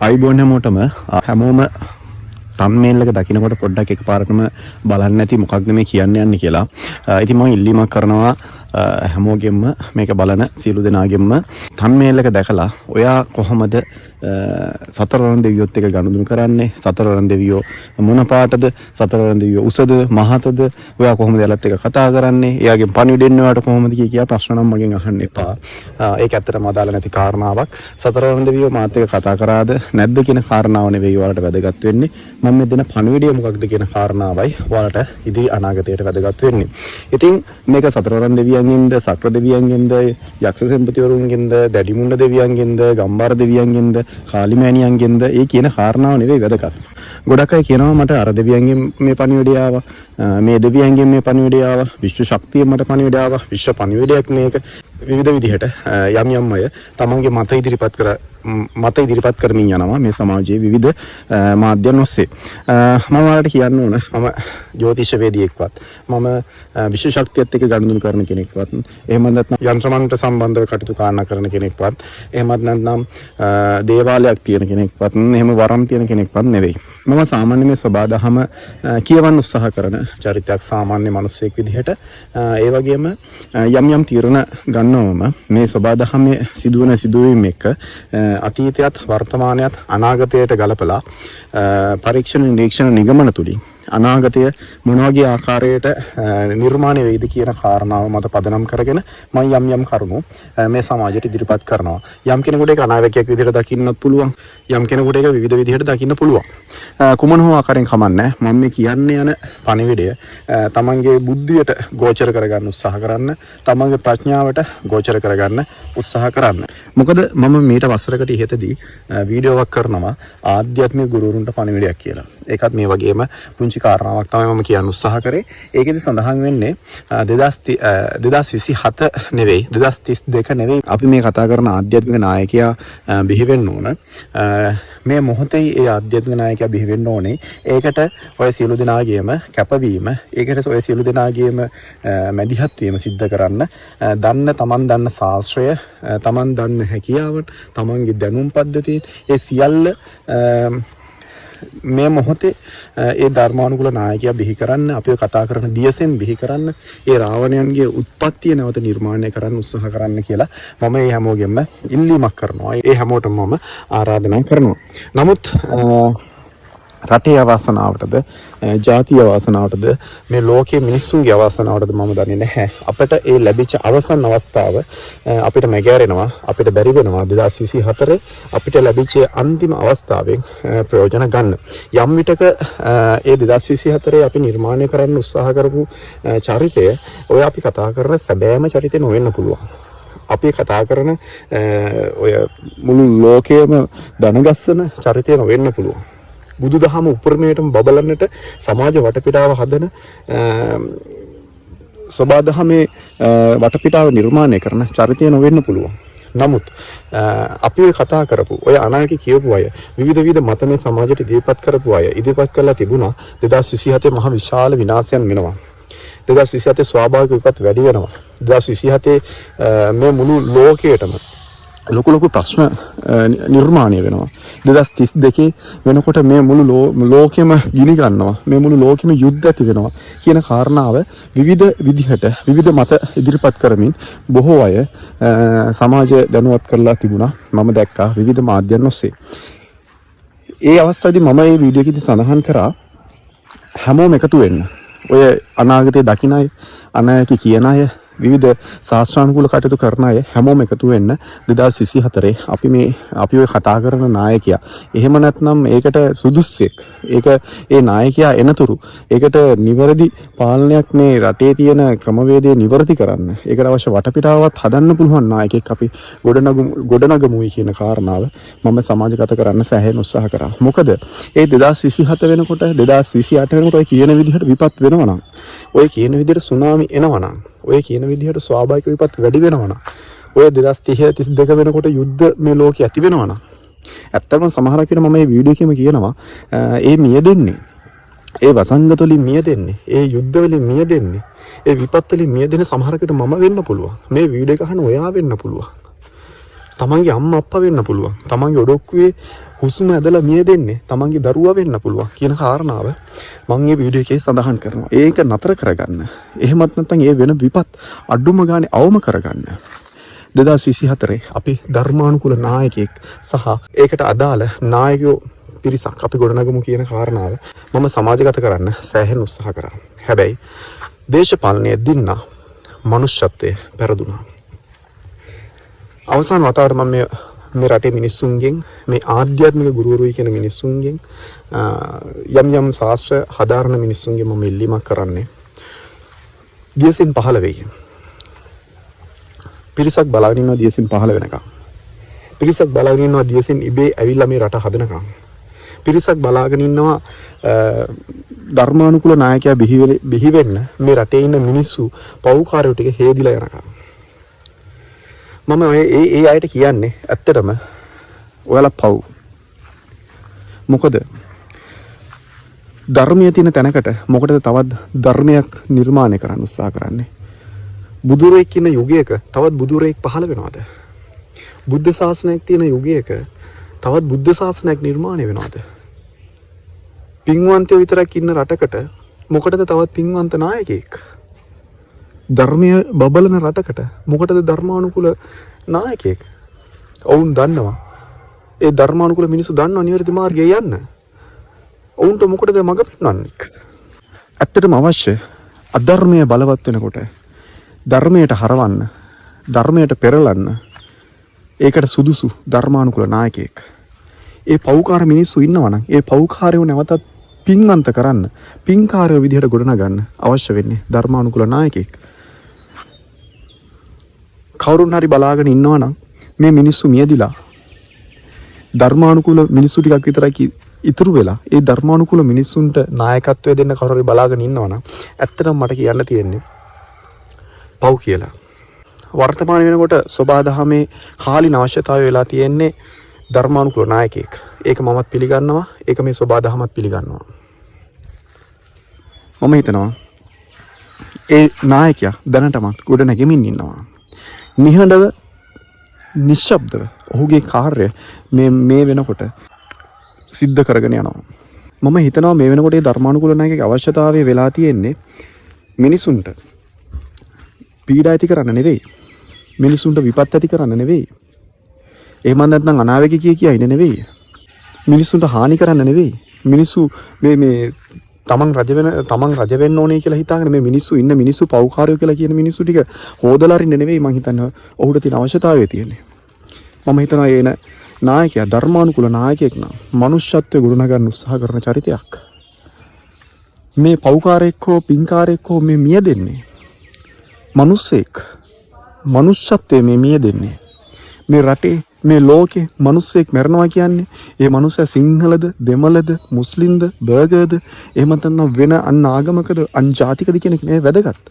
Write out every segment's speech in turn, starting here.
අයිබෝන් හැමෝම තම්මේල් එක දකින්නකොට පොඩ්ඩක් එකපාරටම බලන්න නැති මොකක්ද මේ කියන්න යන්නේ කියලා. ඉතින් මම ඉල්ලීමක් කරනවා හැමෝගෙම මේක බලන සියලු දෙනාගෙම තම්මේල් එක දැකලා ඔයා කොහොමද සතරවරන් දෙවියොත් එක ගනුදෙනු කරන්නේ? සතරවරන් දෙවියෝ මොන පාටද? සතරවරන් දෙවියෝ උසද මහතද? ඔයා කොහොමද යාලත් එක කතා කරන්නේ? එයාගෙන් පණිවිඩ එන්න ඔයාට කොහොමද කියා ප්‍රශ්න නම් මගෙන් අහන්න එපා. ඒක ඇත්තටම අදාළ නැති කාරණාවක්. සතරවරන් දෙවියෝ මාත් එක්ක කතා කරාද නැද්ද කියන කාරණාව නෙවෙයි ඔයාලට වැදගත් වෙන්නේ. මම මේ දෙන පණිවිඩය මොකක්ද කියන කාරණාවයි ඔයාලට ඉදිරි අනාගතයට වැදගත් වෙන්නේ. ඉතින් මේක සතරවරන් දෙවියන්ගෙන්ද, සක්‍ර දෙවියන්ගෙන්ද, යක්ෂ සෙන්පතිවරුන්ගෙන්ද, දැඩිමුණ්ඩ දෙවියන්ගෙන්ද, ගම්බාර දෙවියන්ගෙන්ද, කාලිමෑණියන්ගෙන්ද ඒ කියන කාරණාව නෙවෙයි වැදගත්. ගොඩක් අය කියනවා මට අර දෙවියන්ගෙන් මේ පණිවිඩය ආවා, මේ දෙවියන්ගෙන් මේ පණිවිඩය ආවා, විශ්ව ශක්තියෙන් මට පණිවිඩය ආවා, විශ්ව පණිවිඩයක් මේක විවිධ විදිහට යම් අය තමන්ගේ මත ඉදිරිපත් කරමින් යනවා මේ සමාජයේ විවිධ මාධ්‍යන් ඔස්සේ. මම ඔයාලට කියන්න ඕන මම ජ්‍යොතිෂවේදියෙක්වත් මම විශ්ව ශක්තියත් එක්ක ගනුදෙනු කරන කෙනෙක්වත් එහෙම නැත්නම් යන්ත්‍රමන්ත්‍ර සම්බන්ධව කටයුතු කරන කෙනෙක්වත් එහෙමත් නැත්නම් දේවාලයක් තියෙන කෙනෙක්වත් එහෙම වරම් තියෙන කෙනෙක්වත් නෙවෙයි. මම සාමාන්‍ය මේ සබාදහම කියවන්න උත්සාහ කරන චරිතයක්, සාමාන්‍ය මිනිසෙක් විදිහට. ඒ වගේම යම් තීරණ ගන්නවම මේ සබාදහමේ සිදුවන සිදුවීම් එක්ක අතීතයත් වර්තමානයත් අනාගතයට ගලපලා පරීක්ෂණ නිරීක්ෂණ නිගමන තුලින් අනාගතය මොන වගේ ආකාරයට නිර්මාණය වෙයිද කියන කාරණාව මත පදනම් කරගෙන මම යම් කරුණු මේ සමාජයට ඉදිරිපත් කරනවා. යම් කෙනෙකුට ඒක අනාවැකියක් විදිහට දකින්නත් පුළුවන්. යම් කෙනෙකුට ඒක විවිධ විදිහට දකින්න පුළුවන්. කුමන හෝ ආකාරයෙන් කමන්නේ මම මේ කියන්නේ යන පණිවිඩය තමන්ගේ බුද්ධියට ගෝචර කරගන්න උත්සාහ කරන්න, තමන්ගේ ප්‍රඥාවට ගෝචර කරගන්න උත්සාහ කරන්න. මොකද මම මීට වසරකට ඉහතදී වීඩියෝවක් කරනවා ආධ්‍යාත්මික ගුරුවරුන්ට පණිවිඩයක් කියලා. ඒකත් මේ වගේම පුංචි කාරණාවක් තමයි මම කියන්න උත්සාහ කරේ. ඒකෙදි සඳහන් වෙන්නේ 2027 නෙවෙයි 2032 නෙවෙයි අපි මේ කතා කරන ආධ්‍යාත්මික නායකයා බිහි වෙන්න ඕන. මේ මොහොතේ ඒ ආධ්‍යාත්මික නායකයා බිහි වෙන්න ඕනේ. ඒකට ඔය සියලු දෙනාගේම කැපවීම, ඒකට ඔය සියලු දෙනාගේම මැදිහත් වීම සිද්ධ කරන්න තමන් දන්න ශාස්ත්‍රය, තමන් දන්න හැකියාවන්, තමන්ගේ දැනුම් පද්ධතිය ඒ සියල්ල මේ මොහොතේ ඒ ධර්මානුකූල නායකයා බිහි කරන්න, අපිව කතා කරන දියසෙන් බිහි කරන්න, ඒ රාවණයන්ගේ උත්පත්තිය නැවත නිර්මාණය කරන්න උත්සාහ කරන්න කියලා මම මේ හැමෝගෙම ඉල්ලීමක් කරනවා. ඒ හැමෝටම මම ආරාධනා කරනවා. නමුත් රටේ අවාසනාවටද, ජාතිය අවාසනාවටද, මේ ලෝකයේ මිනිස්සුන්ගේ අවාසනාවටද මම දන්නේ නැහැ. අපිට ඒ ලැබිච්ච අවසන් අවස්ථාව අපිට මැගෑරෙනවා, අපිට බැරි වෙනවා 2024 අපිට ලැබිච්ච අන්තිම අවස්ථාවෙන් ප්‍රයෝජන ගන්න. යම් විටක ඒ 2024 අපි නිර්මාණය කරන්න උත්සාහ කරපු චරිතය ඔය අපි කතා කරන සැබෑම චරිතේ නොවෙන්න පුළුවන්. අපි කතා කරන ඔය මුළු ලෝකයේම දනගස්සන චරිතය නොවෙන්න පුළුවන්. බුදුදහම උපරිමයටම බබලන්නට සමාජ වටපිටාව හදන සබාදහමේ වටපිටාව නිර්මාණය කරන චරිතය නොවෙන්න පුළුවන්. නමුත් අපි කතා කරපු ඔය අනායක කියපු අය විවිධ මත මේ සමාජයට ඉදිරිපත් කරපු අය ඉදිරිපත් කරලා තිබුණා 2027 මහ විශාල විනාශයන් වෙනවා. 2027 ස්වාභාවික විපත් වැඩි වෙනවා. 2027 මේ මුළු ලෝකයටම ලොකු ප්‍රශ්න නිර්මාණය වෙනවා. 2032 වෙනකොට මේ මුළු ලෝකෙම ගිනි ගන්නවා. මේ මුළු ලෝකෙම යුද්ධ ඇති වෙනවා කියන කාරණාව විවිධ විදිහට විවිධ මත ඉදිරිපත් කරමින් බොහෝ අය සමාජය දැනුවත් කරලා තිබුණා. මම දැක්කා විවිධ මාධ්‍යන් ඔස්සේ. ඒ අවස්ථාවේදී මම මේ වීඩියෝ එකේදී සඳහන් කරා හැමෝම එකතු වෙන්න. ඔය අනාගතයේ දකින අය, අනායක කියන අය, විවිධ ශාස්ත්‍රානුකූල කටයුතු කරන අය හැමෝම එකතු වෙන්න 2024 අපි ඔය කතා කරන නායකයා එහෙම නැත්නම් ඒකට සුදුස්සෙක්, ඒක ඒ නායකයා එනතුරු ඒකට නිවැරදි පාලනයක් මේ රටේ තියෙන ක්‍රමවේදය නිවැරදි කරන්න, ඒකට අවශ්‍ය වටපිටාවක් හදන්න පුළුවන් නායකයෙක් අපි ගොඩනගමුයි කියන කාරණාව මම සමාජගත කරන්න සෑහෙන උත්සාහ කරා. මොකද ඒ 2027 වෙනකොට 2028 වෙනකොට ඔය කියන විදිහට විපත් වෙනවා නම්, ඔය කියන විදිහට සුනාමි එනවා නම්, ඔය කියන විදිහට ස්වාභාවික විපත් වැඩි වෙනවා නම්, ඔය 2030 32 වෙනකොට යුද්ධ මේ ලෝකේ ඇති වෙනවා නම්, ඇත්තටම සමහරක් විට මම මේ වීඩියෝ එකේම කියනවා ඒ මියදෙන්නේ, ඒ වසංගත වලින් මියදෙන්නේ, ඒ යුද්ධ වලින් මියදෙන්නේ, ඒ විපත් වලින් මියදෙන සමහරක් විට මම වෙන්න පුළුවන්. මේ වීඩියෝ එක අහන ඔයා වෙන්න පුළුවන්. තමන්ගේ අම්මා අප්පා වෙන්න පුළුවන්. තමන්ගේ ඔඩොක්කුවේ හුස්ම ඇදලා මිය දෙන්නේ තමන්ගේ දරුවා වෙන්න පුළුවන් කියන කාරණාව මම මේ වීඩියෝ එකේ සඳහන් කරනවා. ඒක නතර කරගන්න. එහෙමත් නැත්නම් ඒ වෙන විපත් අඩුම ගානේ අවම කරගන්න. 2024 අපි ධර්මානුකූල නායකයෙක් සහ ඒකට අදාළ නායකයෝ පිරිසක් අපි ගොඩනගමු කියන කාරණාව මම සමාජගත කරන්න සෑහෙන උත්සාහ කරා. හැබැයි දේශපාලනයේ දින්න මනුෂ්‍යත්වයේ පෙරදුනා. අවසාන වතාවට මම මේ රටේ මිනිස්සුන්ගෙන් මේ ආධ්‍යාත්මික ගුරුවරුයි කියන මිනිස්සුන්ගෙන් යම් ශාස්ත්‍ර හදාරන මිනිස්සුන්ගෙන් මම ඉල්ලීමක් කරන්නේ දියසින් 15 වෙයි. පිරිසක් බලාගෙන ඉන්නවා දියසින් 15 වෙනකම්. පිරිසක් බලාගෙන ඉන්නවා දියසින් ඉබේ ඇවිල්ලා මේ රට හදනකම්. පිරිසක් බලාගෙන ඉන්නවා ධර්මානුකූල නායකයා බිහි වෙන්න මේ රටේ ඉන්න මිනිස්සු පව්කාරයෝ ටික හේදිලා යනකම්. මම ඒ අයට කියන්නේ ඇත්තටම ඔයාලා පව්. මොකද ධර්මයේ තියෙන තැනකට මොකටද තවත් ධර්මයක් නිර්මාණය කරන්න උත්සාහ කරන්නේ? බුදුරෙක් ඉන්න යුගයක තවත් බුදුරෙක් පහළ වෙනවද? බුද්ධ ශාසනයක් තියෙන යුගයක තවත් බුද්ධ ශාසනයක් නිර්මාණය වෙනවද? පින්වන්තයෝ විතරක් ඉන්න රටකට මොකටද තවත් පින්වන්ත නායකයෙක්? ධර්මය බබලන රටකට මොකටද ධර්මානුකූල නායකයෙක්? ඔවුන් දන්නවා. ඒ ධර්මානුකූල මිනිස්සු දන්නවා නිවැරදි මාර්ගයේ යන්න. ඔවුන්ට මොකටද මඟ පෙන්වන්නේ? ඇත්තටම අවශ්‍ය අධර්මය බලවත් වෙනකොට ධර්මයට හරවන්න, ධර්මයට පෙරලන්න ඒකට සුදුසු ධර්මානුකූල නායකයෙක්. ඒ පෞකාර මිනිස්සු ඉන්නවනම් ඒ පෞකාරයෝ නැවතත් පින්වන්ත කරන්න, පින්කාරයෝ විදිහට ගොඩනගන්න අවශ්‍ය වෙන්නේ ධර්මානුකූල නායකයෙක්. කවුරුන් හරි බලාගෙන ඉන්නවනම් මේ මිනිස්සු මියදිලා ධර්මානුකූල මිනිස්සු ටිකක් විතරයි ඉතුරු වෙලා ඒ ධර්මානුකූල මිනිස්සුන්ට නායකත්වය දෙන්න කවුරු හරි බලාගෙන ඉන්නවනම් ඇත්තටම මට කියන්න තියෙන්නේ පව් කියලා. වර්තමාන වෙනකොට සෝබා දහමේ කාලීන අවශ්‍යතාවය වෙලා තියෙන්නේ ධර්මානුකූල නායකයෙක්. ඒක මමත් පිළිගන්නවා. ඒක මේ සෝබා දහමත් පිළිගන්නවා. මම හිතනවා ඒ නායකයා දැනටමත් ගොඩ නැගෙමින් ඉන්නවා. නිහඬව නිශ්ශබ්දව ඔහුගේ කාර්ය මේ වෙනකොට සිද්ධ කරගෙන යනවා. මම හිතනවා මේ වෙනකොට ඒ ධර්මානුකූල නායකගේ අවශ්‍යතාවය වෙලා තියෙන්නේ මිනිසුන්ට පීඩා ඇති කරන්න නෙවෙයි. මිනිසුන්ට විපත් ඇති කරන්න නෙවෙයි. එහෙම නැත්නම් අනාවැකි කිය ඉන්නේ නෙවෙයි. මිනිසුන්ට හානි කරන්න නෙවෙයි. මිනිස්සු මේ තමන් රජ වෙන්න ඕනේ කියලා හිතාගෙන මේ මිනිස්සු ඉන්න මිනිස්සු පව්කාරයෝ කියලා කියන මිනිස්සු ටික හොදලා අරින්න නෙවෙයි මං හිතන්නේ ඔහුට තියෙන අවශ්‍යතාවය තියෙන්නේ. මම හිතනවා එන නායකයා ධර්මානුකූල නායකයෙක් නම් මනුෂ්‍යත්වයේ ගොඩනගන්න උත්සාහ කරන චරිතයක්. මේ පව්කාරයෙක් හෝ පින්කාරයෙක් හෝ මේ මිය දෙන්නේ මනුස්සෙක්. මනුෂ්‍යත්වයේ මේ මිය දෙන්නේ මේ රටේ මේ ලෝකේ මනුස්සෙක් මරනවා කියන්නේ ඒ මනුස්සයා සිංහලද දෙමළද මුස්ලිම්ද බර්ගර්ද එහෙම නැත්නම් වෙන අන් ආගමකද අන් ජාතිකද කියන එක නෙවෙයි වැදගත්.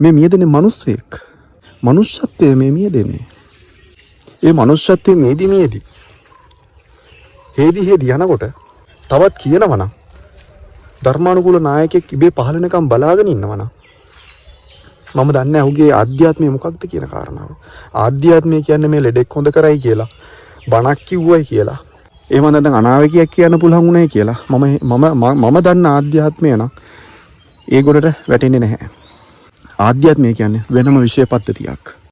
මේ මිය දෙන්නේ මනුස්සෙක්. මනුෂ්‍යත්වයේ මේ මිය දෙන්නේ. ඒ මනුෂ්‍යත්වයේ මේදි හේදි යනකොට තවත් කියනවනම් ධර්මානුකූල නායකයෙක් ඉබේ පහළ වෙනකම් බලාගෙන ඉන්නවනම් මම දන්නේ ඔහුගේ ආධ්‍යාත්මය මොකක්ද කියන කාරණාව. ආධ්‍යාත්මය කියන්නේ මේ ලෙඩෙක් හොඳ කරයි කියලා, බණක් කිව්වයි කියලා, එහෙම නැත්නම් අනාවැකියක් කියන්න පුළුවන් උනායි කියලා. මම දන්න ආධ්‍යාත්මය නම් ඒ ගොඩට වැටෙන්නේ නැහැ. ආධ්‍යාත්මය කියන්නේ වෙනම විෂය පද්ධතියක්.